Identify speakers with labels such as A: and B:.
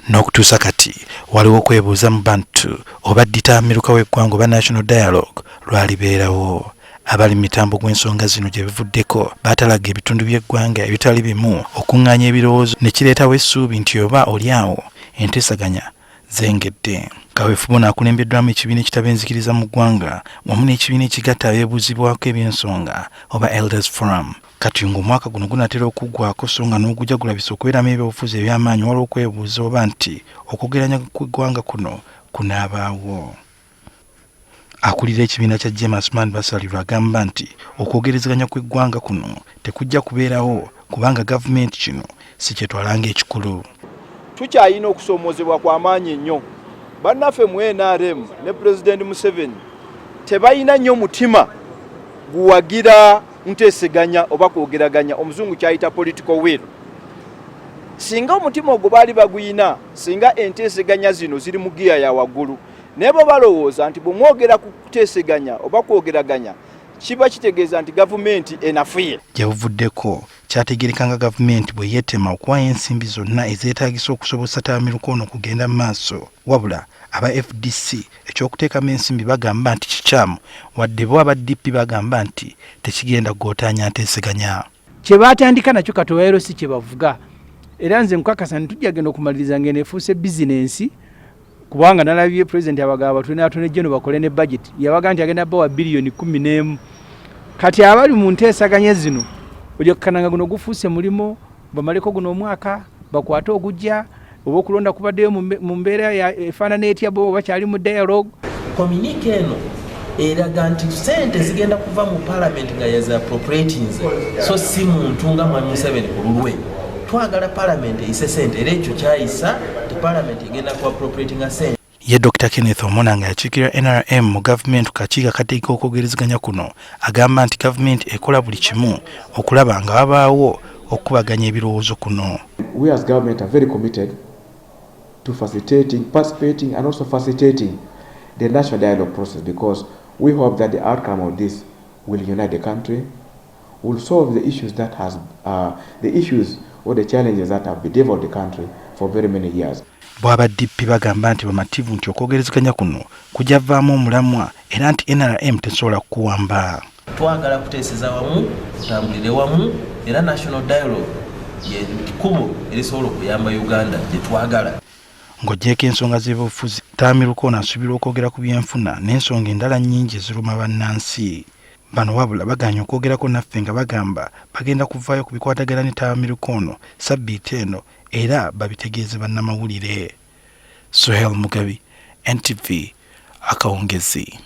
A: n'okutuusa kati waliwo okwebuuza mu bantu oba dditaamiruka w'eggwanga oba National Dialogue lwalibeerawo. Abali mu mitambo gw'ensonga zino gye bivuddeko baatalaga ebitundu by'eggwanga ebitali bimu okuŋŋaanya ebirowoozo ne kireetawo essuubi nti oba oli awo enteesaganya zengedde. Kaweefube akulembeddwamu ekibiina ekitabenzikiriza mu ggwanga wamu n'ekibiina ekigatta abeebuuzibwako eby'ensonga oba Elders Forum. Kati ng'omwaka guno gunaatera okuggwako so nga n'ogujja gulabisa okubeeramu ebyobufuzi eby'amaanyi waliwo okwebuuza oba nti okwogeranya kw'eggwanga kuno kunaabaawo. Akulira ekibiina kya James Man basalirwa agamba nti okwogerezeganya kw'eggwanga kuno tekujja kubeerawo kubanga gavumenti kino si kyetwalanga ekikulu.
B: Tukyayina okusoomoozebwa kw'amaanyi ennyo. Bannaffe mu NRM ne Pulezidenti Museveni tebalina nnyo mutima guwagira nteeseganya oba kwogeraganya, omuzungu kyayita political will. Singa omutima ogwo baali baguyina, singa enteeseganya zino ziri mu giya ya waggulu, naye bo balowooza nti bw'omwogera ku kuteeseganya oba kwogeraganya kiba kitegeeza nti gavumenti enafuye.
A: Gyebuvuddeko kyategeereka nga gavumenti bwe yeetema okuwaayo ensimbi zonna ezeetaagisa okusobosa Taamiruka ono kugenda mu maaso, wabula aba FDC ekyokuteekamu ensimbi bagamba nti kikyamu, wadde bo aba DP bagamba nti tekigenda gootaanya nteeseganya.
C: Kye baatandika nakyo katowaero si kye bavuga, era nze nkakasa ntujja genda okumaliriza ngeno efuuse bizinensi, kubanga nalabye President abagaba Attorney General bakole ne budget yabaga nti agenda bawa bilioni 11. Kati abali mu nteesaganya zino olyokananga guno gufuuse mulimo bamaleko guno omwaka bakwate ogujja oba okulonda kubaddeyo mu mbeera ya efaanana etya bo bakyali mu dialogue.
D: Communique eno eraga nti sente zigenda kuva mu parliament nga yaza appropriating, so si muntu nga Mwami Museveni ku lulwe. Twagala parliament eyise sente era ekyo kyayisa ti parliament egenda ku appropriating a sente.
A: Ye Dr. Kenneth Omonanga yakiikirira NRM mu gavumenti kakiiko akateeka okwogerezeganya kuno agamba nti gavumenti ekola buli kimu okulaba nga wabaawo okubaganya ebirowoozo kuno.
E: We as government are very committed to facilitating, participating and also facilitating the national dialogue process, because we hope that the outcome of this will unite the country, will solve the issues that the issues or the challenges that have bedeviled the country for very many years.
A: Bw'aba DP bagamba nti bamativu nti okwogerezeganya kuno kujja vaamu omulamwa era nti NRM tesobola kuwamba.
D: Twagala kuteeseza wamu, tutambulire wamu, era national dialogue ye kkubo erisobola okuyamba Uganda gye twagala.
A: Ng'oggyeko ensonga z'ebyobufuzi, Taamiruka ono asuubira okwogera ku byenfuna n'ensonga endala nnyingi eziruma bannansi. Bano wabula baganya okwogerako naffe nga bagamba bagenda kuvaayo ku bikwatagana ne Taamiruka ono sabbiiti eno era babitegeeze bannamawulire. Sohel Mugabi, NTV, Akawungezi.